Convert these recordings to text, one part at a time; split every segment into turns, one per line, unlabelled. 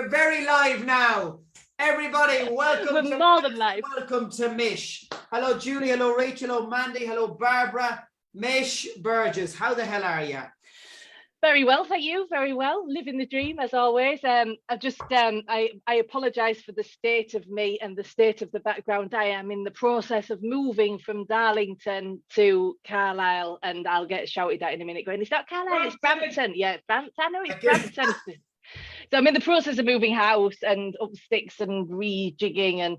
We're very live now. Everybody, welcome to
more than live.
Welcome to Mish. Hello, Julie. Hello, Rachel. Hello, Mandy. Hello, Barbara. Mish Burgess. How the hell are you?
Very well, thank you. Very well. Living the dream as always. I apologise for the state of me and the state of the background. I am in the process of moving from Darlington to Carlisle, and I'll get shouted at in a minute. Going, it's not Carlisle, it's Brampton. Yeah, I know it's Brampton. So I'm in the process of moving house and up sticks and rejigging and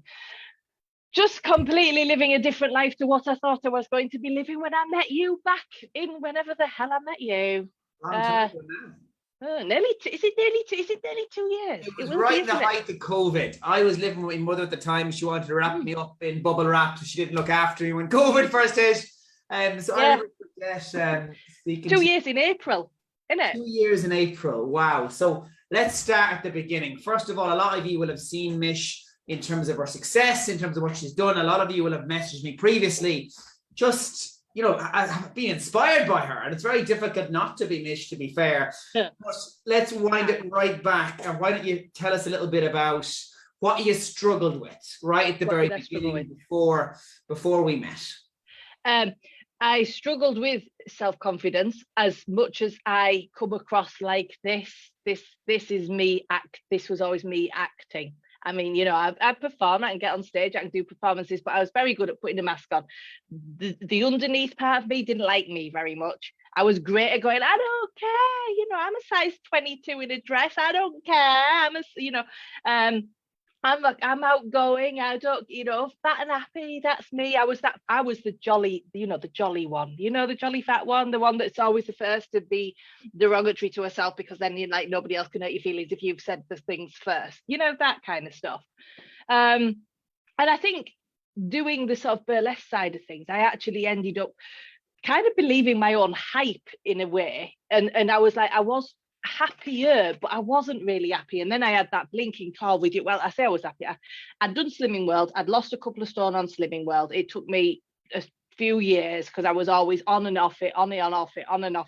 just completely living a different life to what I thought I was going to be living when I met you back in whenever the hell I met you. Nearly 2 years?
It was right in the height of COVID. I was living with my mother at the time. She wanted to wrap me up in bubble wrap, so she didn't look after me when COVID first hit. So yeah. I forget
2 years in April, isn't it?
2 years in April. Wow. So let's start at the beginning. First of all, a lot of you will have seen Mish in terms of her success, in terms of what she's done. A lot of you will have messaged me previously. Just, you know, I've been inspired by her, and it's very difficult not to be, Mish, to be fair. Yeah. But let's wind it right back. And why don't you tell us a little bit about what you struggled with right at the very beginning before we met?
I struggled with self-confidence as much as I come across like this is me this was always me acting. I mean, you know, I perform, I can get on stage, I can do performances, but I was very good at putting a mask on. The underneath part of me didn't like me very much. I was great at going, I don't care, you know, I'm a size 22 in a dress, I don't care, I'm outgoing, I don't, you know, fat and happy, that's me. I was the jolly, you know, the jolly one, you know, the jolly fat one, the one that's always the first to be derogatory to herself, because then you're like, nobody else can hurt your feelings if you've said the things first, you know, that kind of stuff. And I think doing the sort of burlesque side of things, I actually ended up kind of believing my own hype in a way. And I was like, I was happier, but I wasn't really happy. And then I had that blinking call with you. Well, I say I was happy. I'd done Slimming World. I'd lost a couple of stone on Slimming World. It took me a few years because I was always on and off it, on and off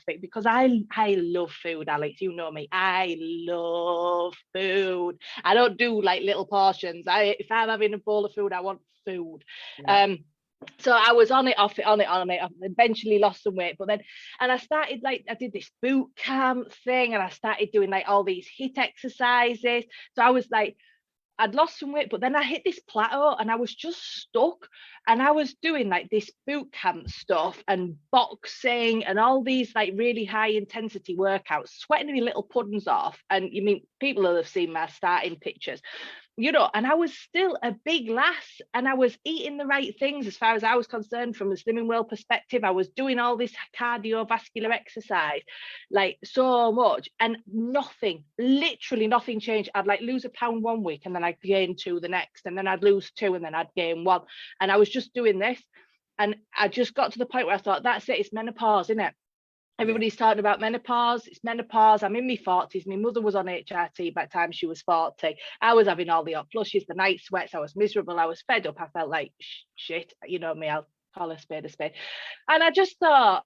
it, because I love food, Alex. You know me. I love food. I don't do like little portions. If I'm having a bowl of food, I want food. Yeah. So I was on it, off it, on it. I eventually lost some weight, and I started I did this boot camp thing, and I started doing like all these HIIT exercises. So I was like, I'd lost some weight, but then I hit this plateau and I was just stuck. And I was doing like this boot camp stuff and boxing and all these like really high intensity workouts, sweating my little puddings off. And you mean people will have seen my starting pictures, you know, and I was still a big lass, and I was eating the right things as far as I was concerned from a Slimming World perspective. I was doing all this cardiovascular exercise, like so much, and literally nothing changed. I'd like lose a pound 1 week, and then I'd gain 2 the next, and then I'd lose 2, and then I'd gain 1. And I was just doing this. And I just got to the point where I thought, that's it, it's menopause, isn't it? Everybody's talking about menopause. It's menopause. I'm in my 40s. My mother was on HRT by the time she was 40. I was having all the hot flushes, the night sweats. I was miserable. I was fed up. I felt like shit. You know me, I'll call a spade a spade. And I just thought,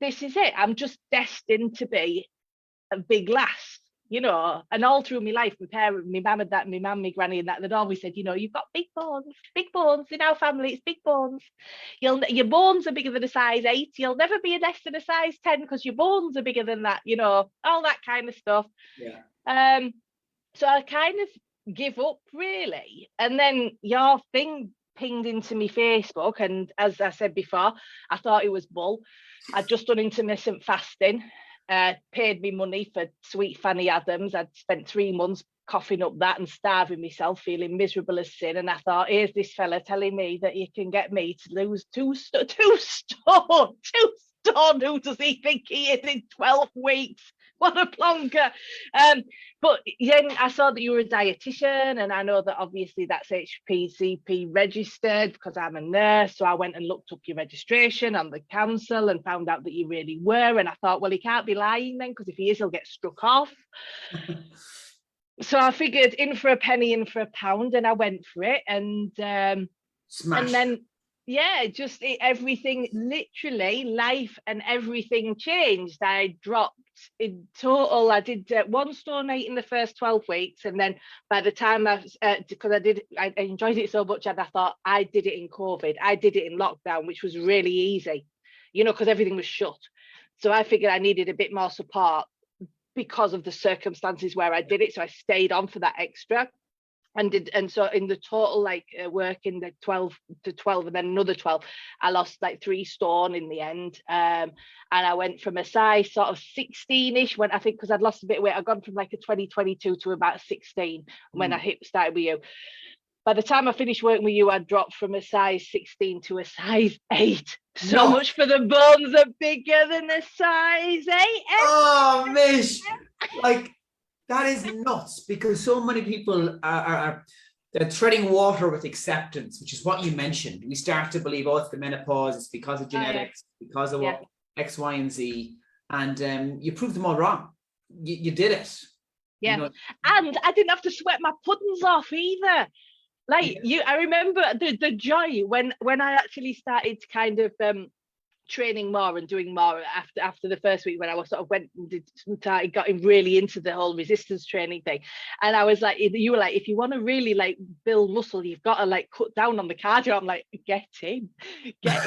this is it. I'm just destined to be a big lass, you know. And all through my life, my parents, my mum, my granny, and that, they'd always said, you know, you've got big bones in our family. It's big bones. Your bones are bigger than a size 8. You'll never be less than a size 10 because your bones are bigger than that, you know, all that kind of stuff. Yeah. So I kind of give up really. And then your thing pinged into me Facebook, and as I said before, I thought it was bull. I'd just done intermittent fasting. Paid me money for sweet Fanny Adams. I'd spent 3 months coughing up that and starving myself, feeling miserable as sin. And I thought, here's this fella telling me that you can get me to lose 2 stone. 2 stone. Who does he think he is in 12 weeks? What a plonker. But then I saw that you were a dietitian, and I know that obviously that's HPCP registered because I'm a nurse. So I went and looked up your registration on the council and found out that you really were. And I thought, well, he can't be lying then, because if he is, he'll get struck off. So I figured in for a penny, in for a pound, and I went for it. And then, yeah, everything, literally life and everything changed. I dropped in total, I did 1 stone 8 in the first 12 weeks, and then by the time because I enjoyed it so much, and I thought I did it in COVID, I did it in lockdown, which was really easy, because everything was shut. So I figured I needed a bit more support because of the circumstances where I did it. So I stayed on for that extra. And so in the total, like working the 12 to 12 and then another 12, I lost like 3 stone in the end. And I went from a size sort of 16-ish when I think, because I'd lost a bit of weight, I'd gone from like a 2022 to about 16 when I started with you. By the time I finished working with you, I dropped from a size 16 to a size 8. So much for the bones are bigger than a size 8.
Oh, Mish, like, that is nuts, because so many people are they're treading water with acceptance, which is what you mentioned. We start to believe, it's the menopause, it's because of genetics, because of what X, Y, and Z. And you proved them all wrong. You did it.
Yeah. And I didn't have to sweat my puddings off either. Like I remember the joy when I actually started kind of training more and doing more after the first week, when I was sort of got really into the whole resistance training thing. And I was like, you were like, if you want to really like build muscle, you've got to like cut down on the cardio. I'm like, get in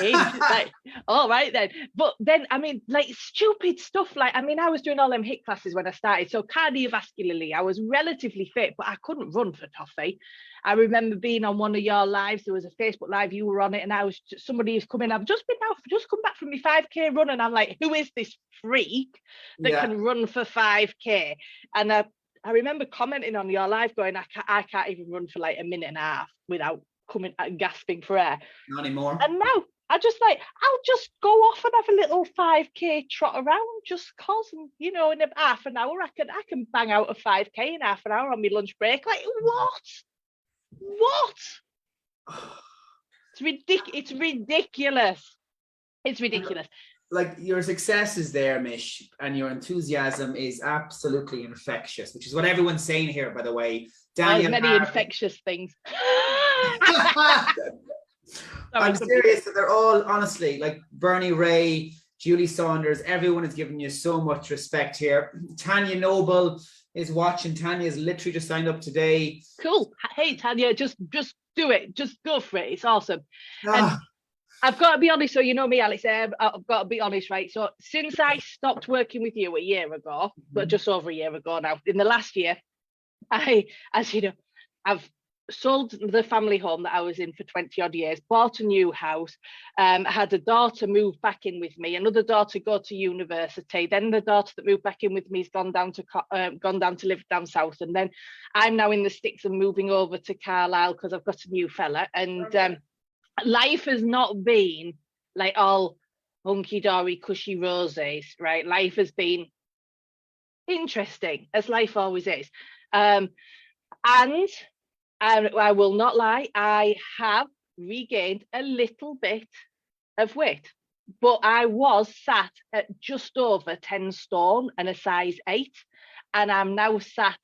like, all right then. But then I mean, like, stupid stuff, like, I mean, I was doing all them HIIT classes when I started, so cardiovascularly I was relatively fit, but I couldn't run for toffee. I remember being on one of your lives. There was a Facebook live, you were on it, and somebody was coming. I've just come back from my 5k run, and I'm like, who is this freak that can run for 5k? And I remember commenting on your live, going, I can't even run for like a minute and a half without gasping for air.
Not anymore.
And now I just like, I'll just go off and have a little 5k trot around, just cause, and in a half an hour I can bang out a 5k in half an hour on my lunch break. Like, what? It's ridiculous. It's ridiculous.
Like, your success is there, Mish, and your enthusiasm is absolutely infectious, which is what everyone's saying here, by the way.
Daniel, many infectious things.
I'm serious. They're all, honestly, like Bernie Ray, Julie Saunders, everyone is giving you so much respect here. Tanya Noble is watching. Tanya is literally just signed up today.
Cool. Hey, Tanya, just do it. Just go for it. It's awesome. And I've got to be honest. So you know me, Alex. I've got to be honest, right? So since I stopped working with you a year ago, but just over a year ago now, in the last year, as you know, I've sold the family home that I was in for 20 odd years, bought a new house, had a daughter move back in with me, another daughter go to university, then the daughter that moved back in with me has gone down to live down south, and then I'm now in the sticks and moving over to Carlisle because I've got a new fella. And life has not been like all hunky-dory, cushy roses, right? Life has been interesting, as life always is. And I will not lie, I have regained a little bit of weight, but I was sat at just over 10 stone and a size 8, and I'm now sat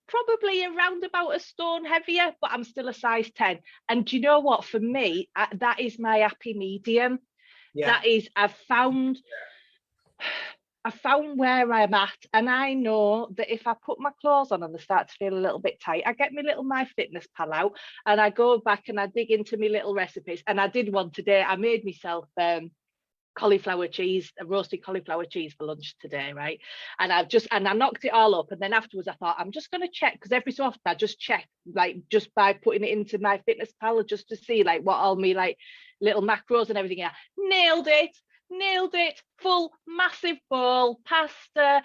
probably around about a stone heavier, but I'm still a size 10. And do you know what? For me, that is my happy medium. That is, I've found where I'm at, and I know that if I put my clothes on and they start to feel a little bit tight, I get my little MyFitnessPal out and I go back and I dig into my little recipes. And I did one today. I made myself cauliflower cheese, a roasted cauliflower cheese for lunch today, right? And I knocked it all up, and then afterwards I thought, I'm just going to check, because every so often I just check, like, just by putting it into MyFitnessPal, just to see like what all me like little macros and everything are. Nailed it. Full massive bowl, pasta,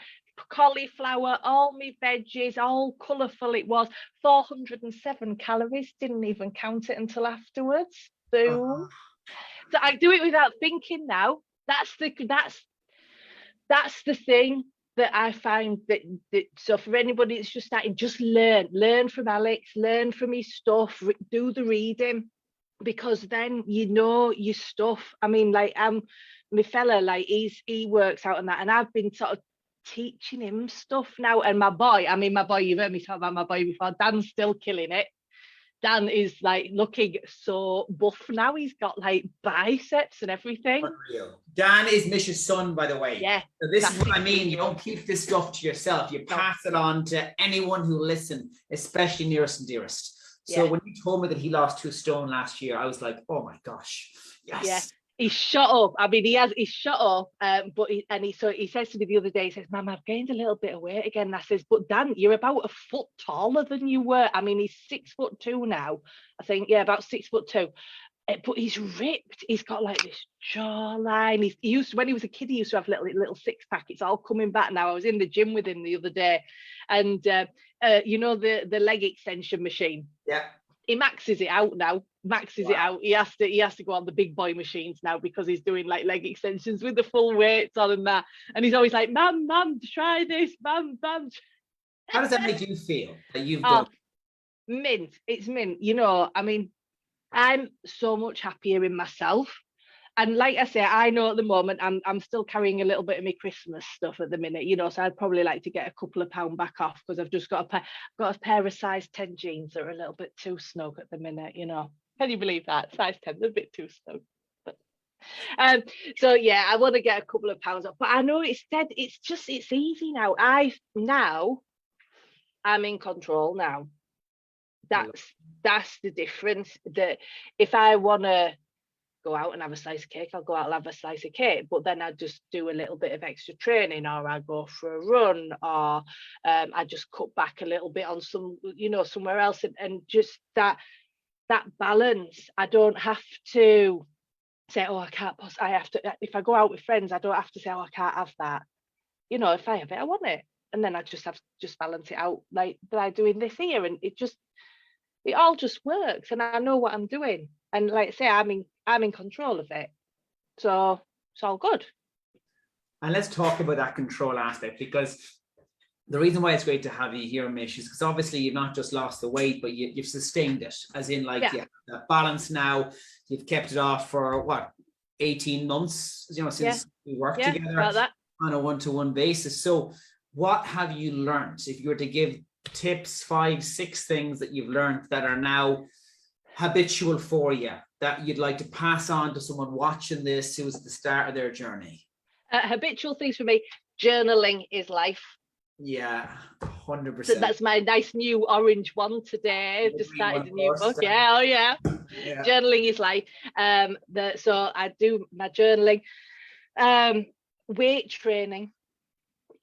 cauliflower, all my veggies, all colourful. It was 407 calories. Didn't even count it until afterwards. Boom. So I do it without thinking now. That's the thing that I find that so for anybody that's just starting, just learn from Alex, learn from his stuff, do the reading, because then you know your stuff. I mean, like, my fella, like, he works out on that, and I've been sort of teaching him stuff now. And my boy, you've heard me talk about my boy before, Dan's still killing it. Dan is like looking so buff now. He's got like biceps and everything.
Unreal. Dan is Mish's son, by the way.
Yeah.
So this is what I mean. You don't keep this stuff to yourself. You pass it on to anyone who listen, especially nearest and dearest. So when you told me that he lost 2 stone last year, I was like, oh my gosh, yes.
Yeah. He's shot up. I mean, he's shot up. But he says to me the other day, he says, "Mum, I've gained a little bit of weight again." And I says, "But Dan, you're about a foot taller than you were." I mean, he's 6'2" now. I think, yeah, about 6'2". But he's ripped. He's got like this jawline. He used to, when he was a kid, he used to have little 6-pack. It's all coming back now. I was in the gym with him the other day, and you know the leg extension machine.
Yeah.
He maxes it out now. It out. He has to go on the big boy machines now because he's doing like leg extensions with the full weights on and that. And he's always like, "Mum, try this, mum."
How does that make you feel that you've done?
Mint. It's mint. You know, I mean, I'm so much happier in myself. And like I say, I know at the moment I'm still carrying a little bit of my Christmas stuff at the minute, you know, so I'd probably like to get a couple of pound back off because I've just got a pair of size 10 jeans that are a little bit too snug at the minute, you know. Can you believe that? Size 10, they're a bit too snug. But so yeah, I want to get a couple of pounds off. But I know it's easy now. I'm in control now. That's the difference. That if I want to go out and have a slice of cake, I'll go out and have a slice of cake, but then I just do a little bit of extra training, or I go for a run, or I just cut back a little bit on somewhere else, and just that balance. I don't have to say, oh, I have to, if I go out with friends, I don't have to say, oh, I can't have that. You know, if I have it, I want it. And then I just have to balance it out like by doing this here, and it all just works, and I know what I'm doing. And like I say, I'm in control of it. So it's all good.
And let's talk about that control aspect, because the reason why it's great to have you here, Mish, is because obviously you've not just lost the weight, but you've sustained it, as in like you have that balance now. You've kept it off for what, 18 months, you know, since we worked together on a one-to-one basis. So what have you learned? If you were to give tips, 5, 6 things that you've learned that are now habitual for you, that you'd like to pass on to someone watching this who was at the start of their journey?
Habitual things for me: journaling is life.
Yeah, 100%.
So that's my nice new orange one today. Just started a new book. Yeah, oh yeah. Journaling is life. So I do my journaling. Weight training.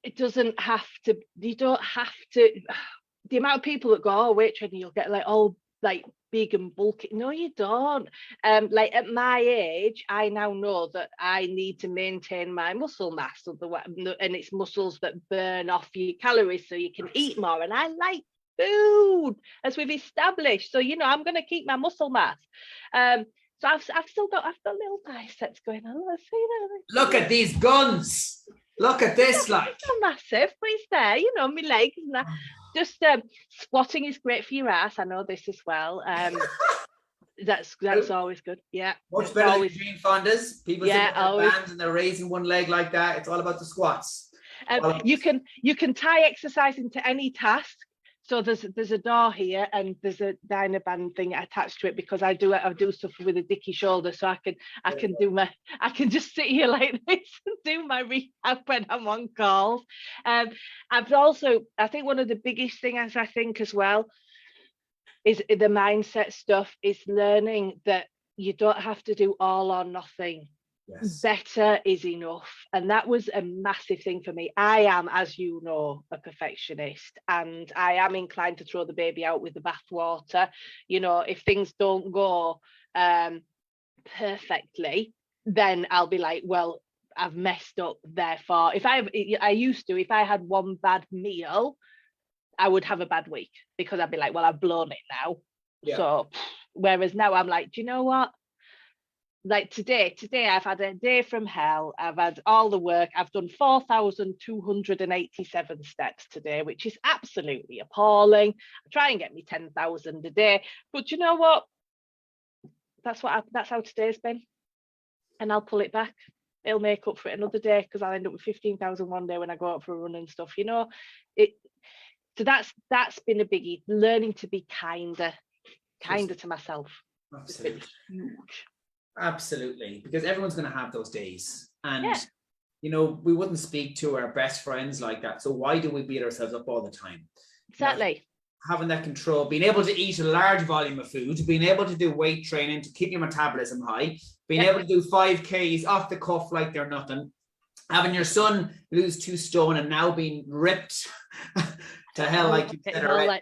It doesn't have to. You don't have to. The amount of people that go, oh, weight training, you'll get like all like big and bulky. No, you don't. Like at my age, I now know that I need to maintain my muscle mass, and it's muscles that burn off your calories so you can eat more. And I like food, as we've established. So, you know, I'm going to keep my muscle mass. So I've got little biceps going on. Let's see that.
Look at these guns. Look at this, like.
It's not massive, but it's there. You know, my legs and that. Just squatting is great for your ass. I know this as well. That's always good. Yeah,
much better than Jane Fonda's. People sit in their bands and they're raising one leg like that. It's all about the squats.
You can tie exercise into any task. So there's a door here, and there's a Dynaband thing attached to it, because I do stuff with a dicky shoulder, so I can just sit here like this and do my rehab when I'm on calls. I've also, I think one of the biggest things I think as well is the mindset stuff, is learning that you don't have to do all or nothing. Yes. Better is enough. And that was a massive thing for me. I am, as you know, a perfectionist, and I am inclined to throw the baby out with the bathwater. You know, if things don't go perfectly, then I'll be like, well, I've messed up. Therefore, if I had one bad meal, I would have a bad week, because I'd be like, well, I've blown it now. Yeah. So whereas now I'm like, do you know what? Like today I've had a day from hell. I've had all the work. I've done 4,287 steps today, which is absolutely appalling. I try and get me 10,000 a day, but you know what? That's how today's been, and I'll pull it back. It'll make up for it another day, because I'll end up with 15,000 one day when I go out for a run and stuff. You know, so that's been a biggie. Learning to be kinder kinder to myself.
Absolutely.
It's been huge.
Absolutely. Because everyone's going to have those days. And,
Yeah.
you know, we wouldn't speak to our best friends like that. So why do we beat ourselves up all the time?
Exactly.
You know, having that control, being able to eat a large volume of food, being able to do weight training to keep your metabolism high, being able to do 5Ks off the cuff like they're nothing, having your son lose 2 stone and now being ripped to hell, like you said already.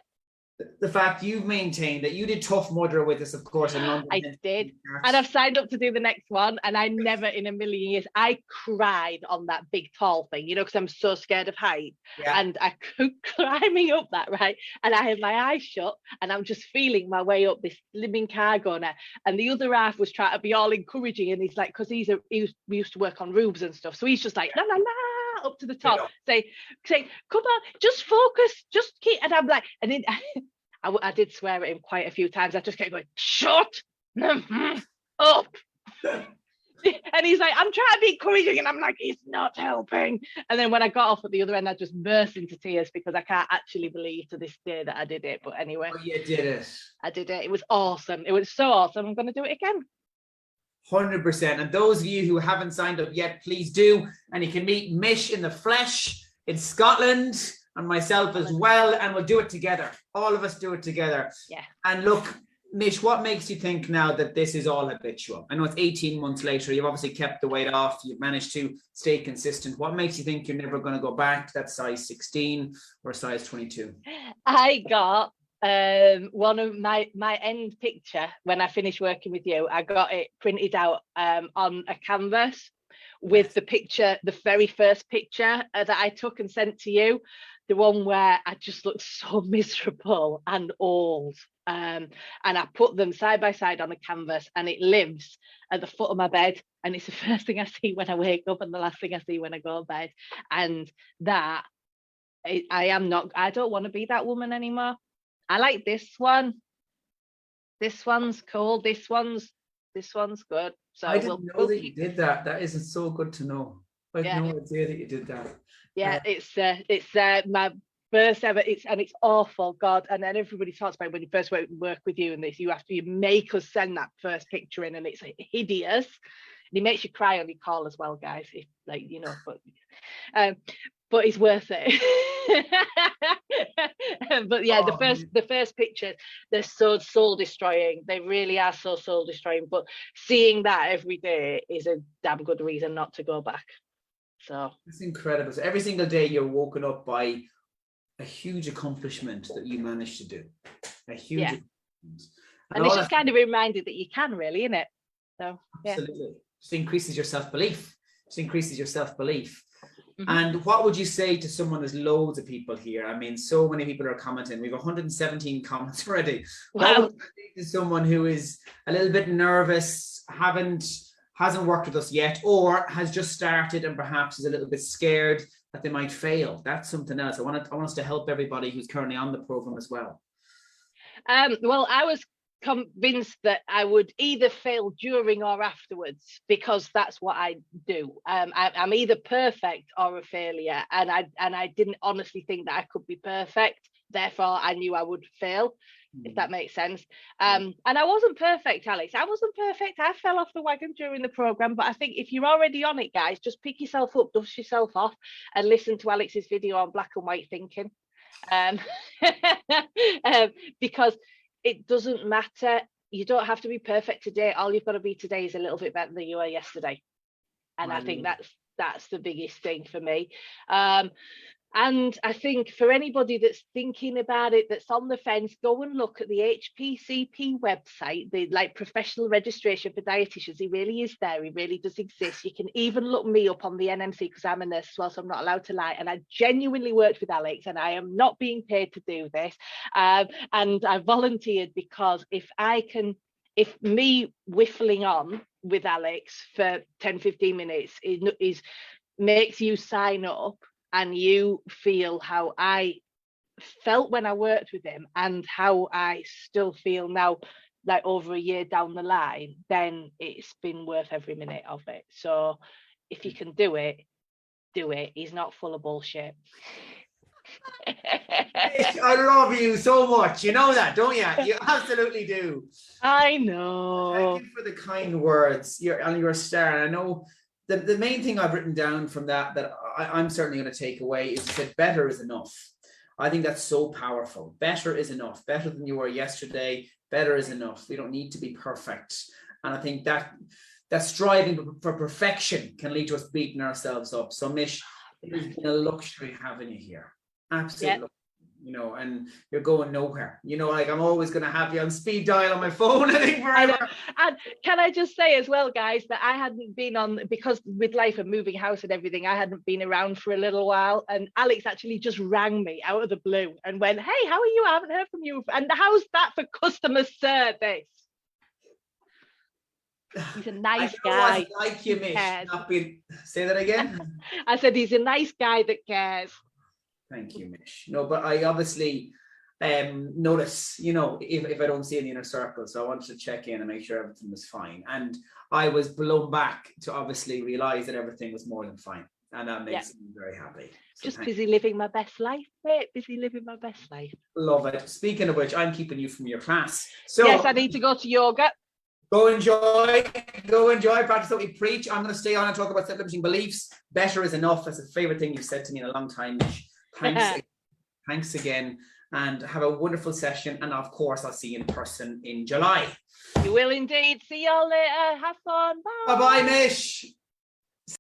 The fact you've maintained that you did Tough Mudder with us, of course, in London.
I did. And I've signed up to do the next one. And I never in a million years, I cried on that big tall thing, you know, because I'm so scared of height. Yeah. And I kept climbing up that, right? And I had my eyes shut and I'm just feeling my way up this slimming cargo now. And the other half was trying to be all encouraging. And he's like, because we used to work on roofs and stuff. So he's just like, la, la, la, up to the top, say, come on, just focus, just keep. And I'm like, and then I did swear at him quite a few times. I just kept going, shut up. And he's like, I'm trying to be encouraging. And I'm like, it's not helping. And then when I got off at the other end, I just burst into tears because I can't actually believe to this day that I did it. But anyway.
Oh, you did it.
I did it. It was awesome. It was so awesome. I'm going to do it again.
100%. And those of you who haven't signed up yet, please do. And you can meet Mish in the flesh in Scotland and myself as well. And we'll do it together. All of us do it together.
Yeah.
And look, Mish, what makes you think now that this is all habitual? I know it's 18 months later. You've obviously kept the weight off. You've managed to stay consistent. What makes you think you're never going to go back to that size 16 or size 22?
I got one of my end picture when I finished working with you. I got it printed out on a canvas with the picture, the very first picture that I took and sent to you, the one where I just looked so miserable and old. And I put them side by side on a canvas, and it lives at the foot of my bed, and it's the first thing I see when I wake up and the last thing I see when I go to bed. And that I don't want to be that woman anymore. I like this one. This one's cool. This one's good. So
I didn't know that you did that. That isn't so good to know. I had no idea that you did that.
Yeah, it's my first ever. It's awful, God. And then everybody talks about when you first work with you and this, you make us send that first picture in, and it's hideous. And he makes you cry on your call as well, guys. If, like, you know, but it's worth it. But yeah, the first pictures, they're so soul destroying. They really are so soul destroying. But seeing that every day is a damn good reason not to go back. So
it's incredible. So every single day you're woken up by a huge accomplishment that you managed to do. A huge accomplishment.
And it's just kind of reminded that you can, really, isn't it? So
absolutely. Just increases your self-belief.
Mm-hmm.
And what would you say to someone? There's loads of people here. I mean, so many people are commenting. We have 117 comments already.
Wow.
What would you say to someone who is a little bit nervous, hasn't worked with us yet, or has just started and perhaps is a little bit scared that they might fail? That's something else. I want us to help everybody who's currently on the program as well.
Well, I was convinced that I would either fail during or afterwards, because that's what I do. I'm either perfect or a failure, and I didn't honestly think that I could be perfect. Therefore, I knew I would fail, if that makes sense. And I wasn't perfect, Alex. I wasn't perfect. I fell off the wagon during the program. But I think if you're already on it, guys, just pick yourself up, dust yourself off, and listen to Alex's video on black and white thinking. Because it doesn't matter. You don't have to be perfect today. All you've got to be today is a little bit better than you were yesterday. And I think that's the biggest thing for me. And I think for anybody that's thinking about it, that's on the fence, go and look at the HPCP website, the professional registration for dietitians. He really is there. He really does exist. You can even look me up on the NMC, because I'm a nurse as well, so I'm not allowed to lie. And I genuinely worked with Alex, and I am not being paid to do this. And I volunteered because if me whiffling on with Alex for 10, 15 minutes makes you sign up, and you feel how I felt when I worked with him and how I still feel now, like over a year down the line, then it's been worth every minute of it. So if you can do it, do it. He's not full of bullshit.
Mish, I love you so much. You know that, don't you? You absolutely do.
I know.
Thank you for the kind words. You're a star. And I know the main thing I've written down from that I'm certainly going to take away is that better is enough. I think that's so powerful. Better is enough. Better than you were yesterday. Better is enough. We don't need to be perfect. And I think that striving for perfection can lead to us beating ourselves up. So Mish, it has been a luxury having you here. Absolutely. You know, and you're going nowhere. You know, like I'm always going to have you on speed dial on my phone, I think, forever.
And can I just say as well, guys, that I hadn't been on, because with life and moving house and everything, I hadn't been around for a little while. And Alex actually just rang me out of the blue and went, hey, how are you? I haven't heard from you. And how's that for customer service? He's a nice guy.
I like you, Mish. Say that again.
I said he's a nice guy that cares.
Thank you, Mish. No, but I obviously notice, you know, if I don't see in the inner circle, so I wanted to check in and make sure everything was fine. And I was blown back to obviously realize that everything was more than fine, and that makes me very happy. So
just busy living my best life, mate. Busy living my best life.
Love it. Speaking of which, I'm keeping you from your class. So
yes, I need to go to yoga.
Go enjoy, practice what we preach. I'm going to stay on and talk about self-limiting beliefs. Better is enough. That's a favorite thing you've said to me in a long time, Mish. Thanks again, and have a wonderful session. And of course, I'll see you in person in July.
You will indeed. See y'all later. Have fun. Bye.
Bye-bye, Mish.